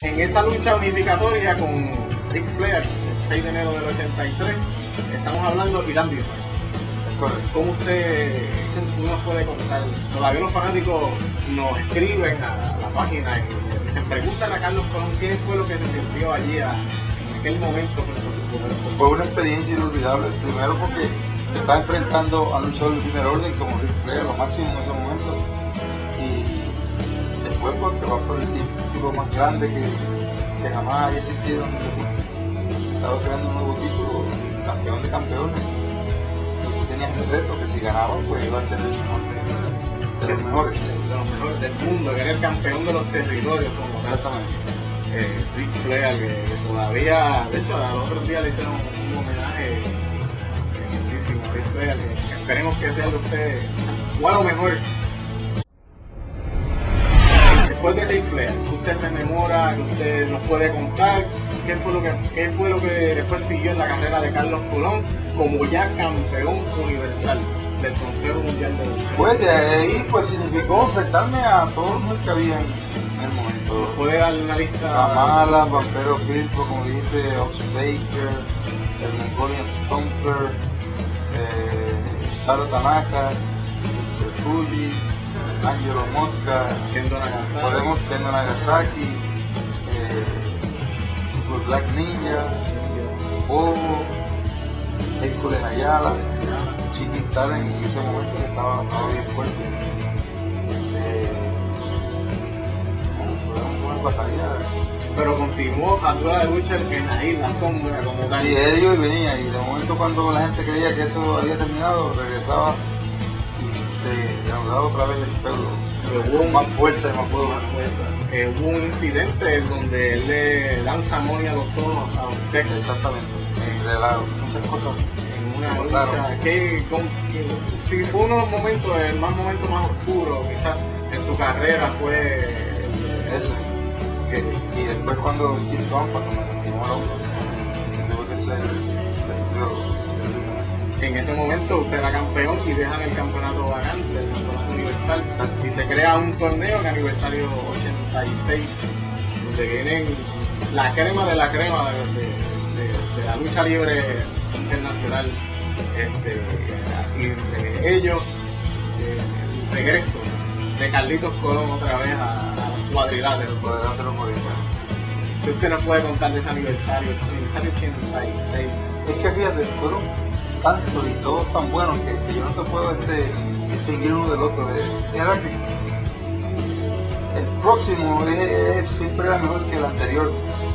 En esa lucha unificatoria con Ric Flair, el 6 de enero del 83, estamos hablando de Irán Bison. ¿Cómo usted nos puede contar? Todavía los fanáticos nos escriben a la página y se preguntan a Carlos Colón qué fue lo que se sintió allí en aquel momento frente a su público. Fue una experiencia inolvidable, primero porque se está enfrentando a un luchador de primer orden como Ric Flair, lo máximo en ese momento, y después porque va por el título más grande que jamás haya existido en el deporte. Estaba creando un nuevo título, campeón de campeones, y tenía ese reto que si ganaba pues iba a ser el mejor de los mejores. De los mejores del mundo, que era el campeón de los territorios como tal. Exactamente. Ric Flair, que todavía, de hecho, al otro día le hicieron un homenaje lindísimo a Ric Flair, que esperemos que sea de ustedes o a lo mejor. Después de Ric Flair, usted rememora, que usted nos puede contar qué fue lo que después siguió en la carrera de Carlos Colón como ya campeón universal del Consejo Mundial de Lucha. Pues de ahí pues significó enfrentarme a todos los que había en el momento. ¿Puede dar una lista? Kamala, Vampiro Firpo, como dijiste, Ox Baker, el Mongolian Stomper, Taro Tanaka, Mr. Fuji, Angelo Mosca, Kendo Nagasaki, Kendo Nagasaki, Super Black Ninja, Bobo, Hércules Ayala, Chiqui Talent en ese momento que estaba bien fuerte. Fueron buenas batallas. pero continuó a toda la lucha en la isla sombra como tal. Sí, él iba y venía, y de momento cuando la gente creía que eso había terminado, regresaba y se reanudaba otra vez el pelo. Hubo Más fuerza y más fuego. hubo un incidente en donde él le lanza amonio a los ojos a usted Exactamente. Muchas cosas. en una pasaron. lucha si fue uno de los momentos, el momento más oscuro quizás en su carrera fue Ese. Y después cuando hizo cuando me lastimó el hombro, tuve que ser en ese momento usted era campeón y dejan el campeonato vacante, el campeonato universal, y se crea un torneo en aniversario 86, donde vienen la crema de la crema de la lucha libre internacional, y de ellos, el regreso de Carlitos Colón otra vez a los cuadriláteros. ¿Qué usted nos puede contar de ese aniversario 86? Es que fíjate, fueron tantos y todos tan buenos que yo no te puedo distinguir uno del otro. Era que el próximo siempre era mejor que el anterior,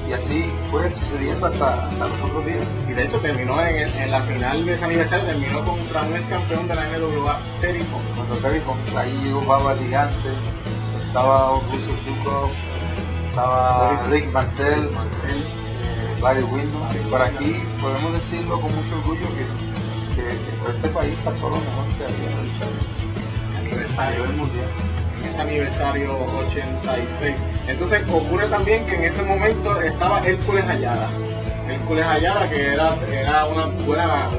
y así fue sucediendo hasta los otros días. Y de hecho terminó en la final de ese aniversario, terminó contra un ex campeón de la NWA, Terry Funk. Cuando Terry Funk, ahí llegó Baba Gigante, estaba Augusto Zuko, estaba Rick Martel, Larry Windham. Por aquí podemos decirlo con mucho orgullo que este país pasó lo mejor que había en el Aniversario del mundial. en ese aniversario 86. Entonces ocurre también que en ese momento estaba Hércules Ayala. Hércules Ayala, que era un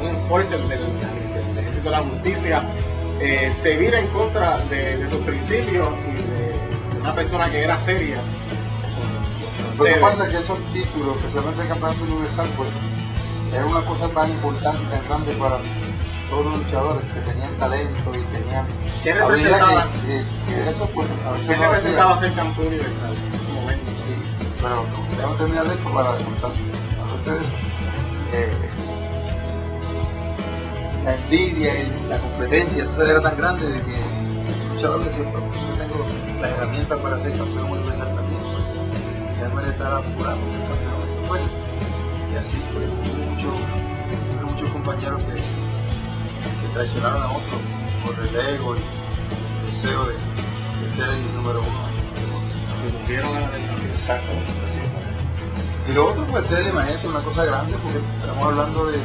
enforcer del Ejército de la Justicia, se vira en contra de sus principios y de una persona que era seria. Lo que pasa es que esos títulos, especialmente el campeonato universal, pues era una cosa tan importante y tan grande para todos los luchadores que tenían talento y tenían ¿Qué representaba? que eso pues a veces ¿Qué no hacía. representaba ser campeón universal en ese momento? Sí, pero debemos terminar de esto para hablarte de eso. La envidia y la competencia, entonces era tan grande de que el luchador decía, pues yo tengo las herramientas para ser campeón universal también, pues ya no me estar apurado con el campeón, pues. Y así pues hubo muchos compañeros que traicionaron a otros por el ego y el deseo de ser el número uno. Se murieron a la tentación. Exacto, así es. Y lo otro pues ser el maestro, una cosa grande, porque estamos hablando del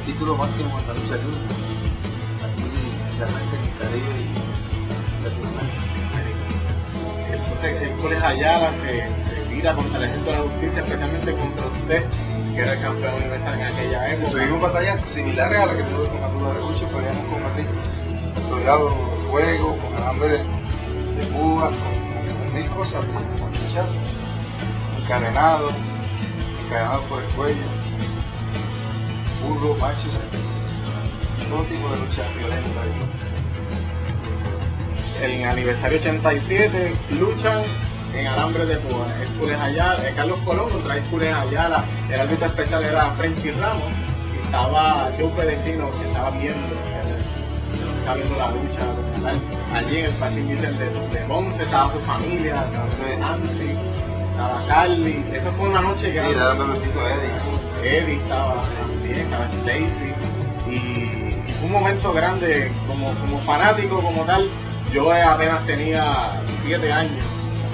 título máximo en la lucha libre. Aquí, realmente en el Caribe y Latinoamérica. Entonces Hércules Ayala se vira contra el Ejército de la Justicia, especialmente contra usted, que era el campeón universal en aquella época. Tuvimos batallas similares a las que tuve con Abdullah Regucho, peleamos con Madrid, rodeado de fuego, con alambres de púas, con mil cosas, con muchas encadenado por el cuello, burro, machos, todo tipo de lucha violenta. El aniversario 87 luchan en alambre de púa. Hércules Ayala, Carlos Colón contra Hércules Ayala. El árbitro especial era Frenchy Ramos y estaba Joe Pedicino, que estaba viendo la lucha como tal. Allí en el Fashion Vicente de Ponce estaba su familia, estaba Nancy, estaba Carly. Esa fue una noche que... Sí, daba un bebecito a Eddie. Eddie estaba también, estaba Stacy. Y fue un momento grande como fanático como tal. Yo apenas tenía 7 años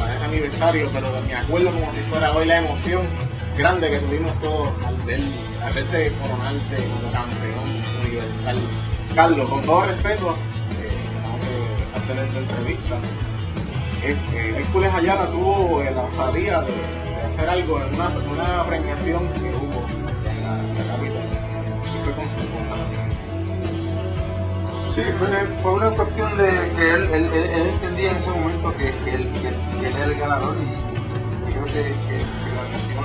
para ese aniversario, pero me acuerdo como si fuera hoy la emoción grande que tuvimos todos al verte coronarte como campeón universal. Carlos, con todo respeto, tengo que hacer esta entrevista. Hércules Ayala tuvo la osadía de hacer algo en una premiación que hubo en la capital y fue con su esposa. Sí, fue una cuestión de que él entendía en ese momento que él era el ganador y creo que la emoción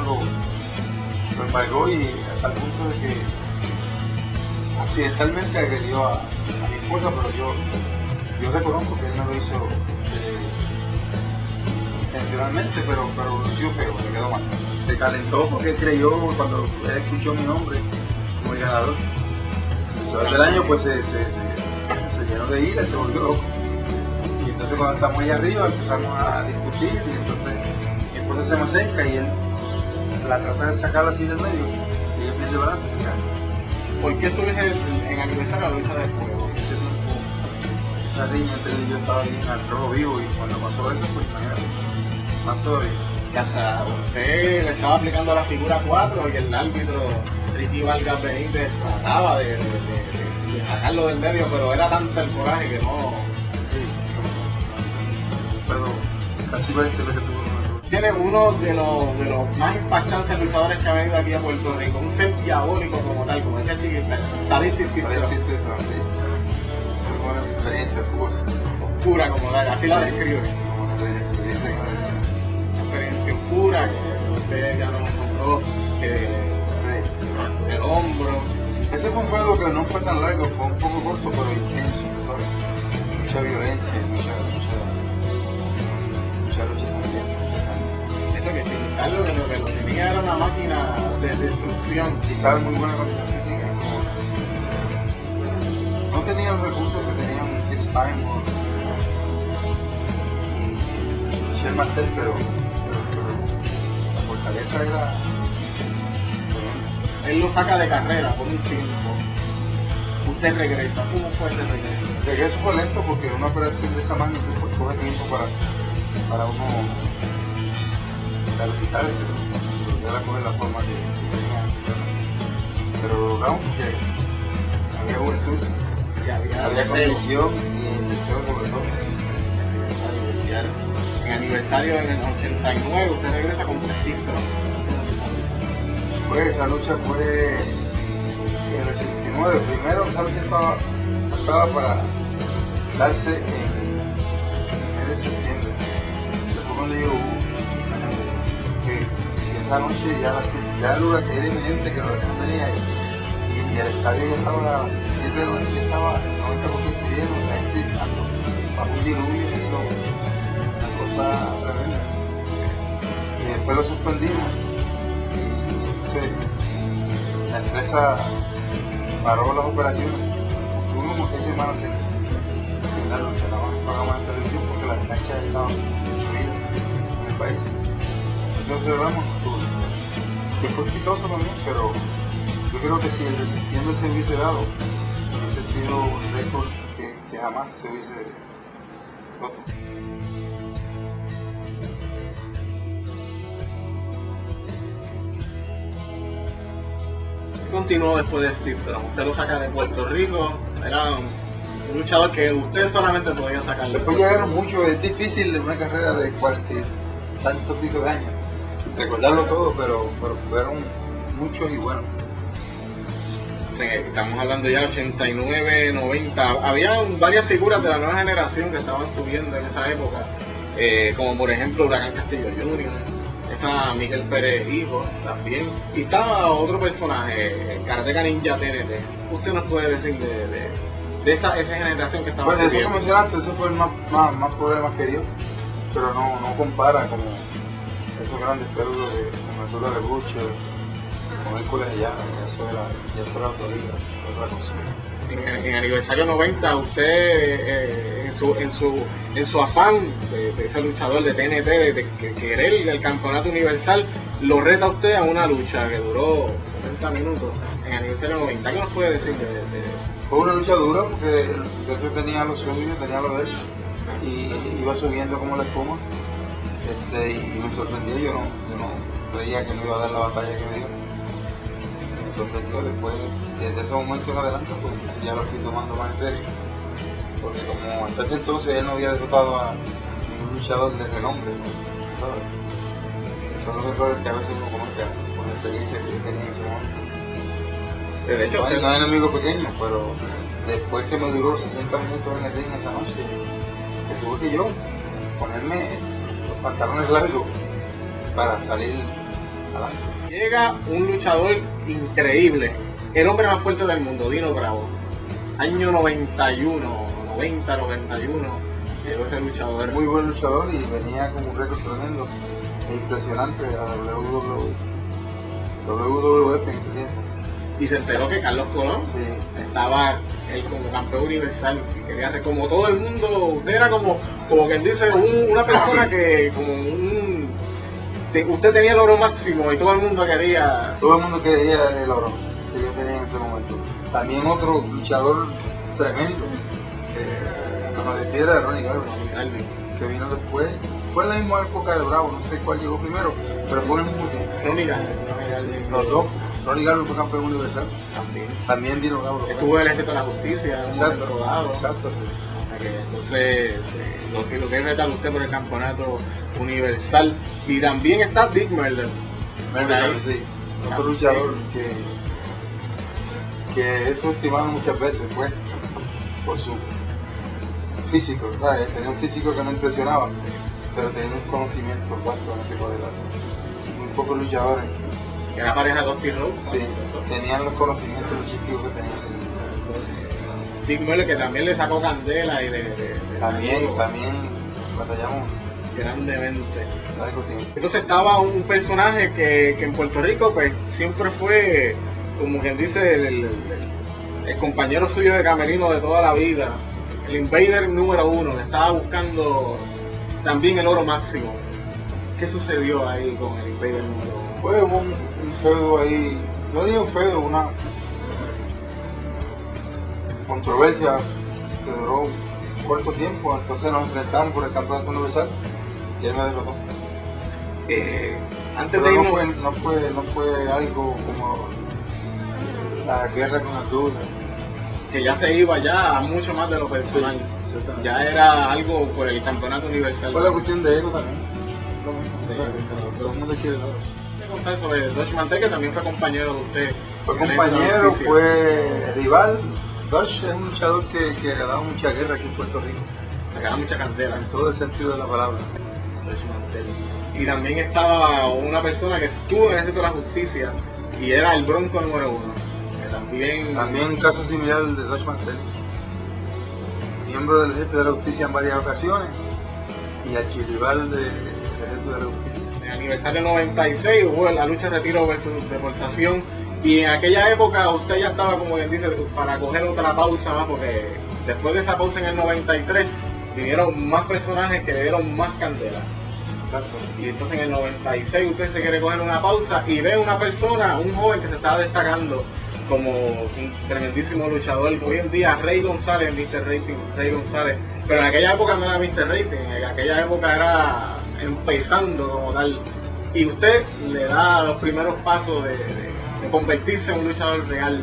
lo embargó y al punto de que accidentalmente agredió a mi esposa, pero yo reconozco que él no lo hizo intencionalmente, pero lució feo, le quedó mal. Se calentó porque creyó cuando él escuchó mi nombre como el ganador. El del año pues se llenó de ira, se volvió loco. Y entonces cuando estamos ahí arriba empezamos a discutir y entonces mi esposa se me acerca y él la trata de sacar así del medio y ella pierde balance y se cae. ¿Por qué surge en aniversario la lucha de fuego? Esa riña entre él y yo estaba bien al rojo vivo y cuando pasó eso pues imagínate, más todavía. Que hasta usted le estaba aplicando la figura 4 y el árbitro Ricky Vargas Benítez trataba de sacarlo del medio, pero era tanto el coraje que no... Sí, pero casi 20 veces tuvo una. Tiene uno de los más impactantes luchadores que ha venido aquí a Puerto Rico, un ser diabólico como tal, como decía Chiquita, Sadistic Tistero. Es una experiencia oscura como tal, así la describe. Una experiencia oscura que usted ya nos contó, el hombro. Ese fue un juego que no fue tan largo, fue un poco corto pero intenso, ¿sabes? Mucha violencia, mucha lucha también. Eso que sí, Carlos lo que lo tenía era una máquina de destrucción. Y estaba en muy buena condición física en ese momento. No tenía los recursos que tenían Steve Steinberg y Michel Martel, pero la fortaleza era... Él lo saca de carrera por un tiempo. Usted regresa. ¿Cómo fue ese regreso? El regreso fue lento porque una operación de esa magnitud pues coge tiempo para uno rehabilitarse, volver a coger la forma que tenía. Pero lo logramos porque había juventud, había condición y deseo sobre todo. En aniversario en el 89 usted regresa con 3 títulos. Pues esa lucha fue en el 89. Primero esa lucha estaba para darse en el mes de septiembre. Después cuando yo que esa noche ya el huracán era inminente, que el huracán venía y el estadio ya estaba a las 7 de la noche, ya estaba 90% lleno, la gente bajo un diluvio, que eso una cosa tremenda. Y después lo suspendimos. La empresa paró las operaciones, tuvimos como 6 semanas sin la lucha, nada más pagamos en televisión porque las canchas estaban subidas en el país. Entonces lo celebramos en octubre, que fue exitoso también, pero yo creo que si el de septiembre se hubiese dado, hubiese sido un récord que jamás se hubiese roto. Continuó después de Steve Strong. Usted lo saca de Puerto Rico, era un luchador que usted solamente podía sacar. Después llegaron muchos, es difícil en una carrera de 40 y tantos pico de años recordarlo todo, pero fueron muchos y buenos. Sí, estamos hablando ya de 89, 90. Había varias figuras de la nueva generación que estaban subiendo en esa época, como por ejemplo Huracán Castillo Jr., está Miguel Pérez hijo también, y estaba otro personaje, Karateka Ninja TNT. ¿Usted nos puede decir de esa generación que estaba Pues eso que subiendo? mencionaste, ese fue el más problemas que dio, pero no compara como esos grandes feudos con Arturo Lebucho, con Hércules Ayala, ya eso era otra cosa. En aniversario 90, usted en su afán de ese luchador de TNT, de querer el campeonato universal, lo reta a usted a una lucha que duró 60 minutos en aniversario 90. ¿Qué nos puede decir Fue una lucha dura porque el muchacho tenía lo suyo, tenía lo de él y iba subiendo como la espuma, y me sorprendió. Yo no creía que me iba a dar la batalla que me dio. Me sorprendió después, desde ese momento en adelante, pues entonces ya lo fui tomando más en serio, porque como hasta ese entonces él no había derrotado a ningún luchador de renombre, ¿sabes? Son los errores que a veces uno comete por la experiencia que yo tenía en ese momento. De hecho, No es enemigo pequeño, pero después que me duró 60 minutos en el ring esa noche, que tuve que yo ponerme los pantalones largos para salir adelante. llega un luchador increíble, el hombre más fuerte del mundo, Dino Bravo. Año 91, 90-91, llegó ese luchador. Muy buen luchador y venía con un récord tremendo e impresionante de la WWF en ese tiempo. Y se enteró que Carlos Colón Sí. estaba él como campeón universal, y quería hacer como todo el mundo. Usted era como quien dice, una persona que usted tenía el oro máximo y todo el mundo quería. Todo el mundo quería el oro que yo tenía en ese momento. También otro luchador tremendo, Mano de Piedra, de Ronnie Garvin, que vino después. Fue en la misma época de Bravo, no sé cuál llegó primero, pero fue en el mismo tiempo. Ronnie Garvin. Los dos. Ronnie Garvin fue campeón universal. También. También Dino Bravo. Estuvo en el Ejército de la Justicia en un momento dado. Exacto. Hasta que entonces lo que retar usted por el campeonato universal. Y también está Dick Merler. Sí. Otro luchador que es subestimado muchas veces fue por su físico, ¿sabes? Tenía un físico que no impresionaba, pero tenía un conocimiento vasto en ese cuadrilátero. Muy pocos luchadores Que era pareja de Dusty Rhodes. sí, tenían los conocimientos luchísticos que tenía ese. Dick Merler, que también le sacó candela y También batallamos grandemente. largo tiempo. Entonces estaba un personaje que en Puerto Rico pues siempre fue, como quien dice, el compañero suyo de camerino de toda la vida, el Invader número 1, que estaba buscando también el oro máximo. ¿Qué sucedió ahí con el Invader número 1? Fue un feudo ahí, no digo un feudo, una controversia que duró un corto tiempo. Entonces nos enfrentamos por el campeonato universal y él me derrotó. Antes Pero de irnos, no fue algo como la guerra con Abdul. que ya se iba ya a mucho más de lo personal. Ya era algo por el campeonato universal. Fue la cuestión de ego también. Todo el mundo quiere oro. Voy a contar sobre Dutch Mantel, que también fue compañero de usted. Fue en el compañero, Ejército de la Justicia. fue rival. Dutch es un luchador que le ha dado mucha guerra aquí en Puerto Rico, Sacaba mucha candela. en todo el sentido de la palabra. Dutch Mantel. Y también estaba una persona que estuvo en el Ejército de la Justicia y era el Bronco número 1. Que También un caso similar al de Dutch Mantel. Miembro del Ejército de la Justicia en varias ocasiones y archirrival del Ejército de la Justicia. en el aniversario 96 hubo la lucha retiro versus deportación. Y en aquella época usted ya estaba, como quien dice, para coger otra pausa más, porque después de esa pausa en el 93 vinieron más personajes que le dieron más candela. Exacto. Y entonces en el 96 usted se quiere coger una pausa y ve una persona, un joven que se estaba destacando como un tremendísimo luchador. Hoy en día Rey González, Mr. Rating, Rey González, pero en aquella época no era Mr. Rating, en aquella época era empezando como tal. Y usted le da los primeros pasos de convertirse en un luchador real.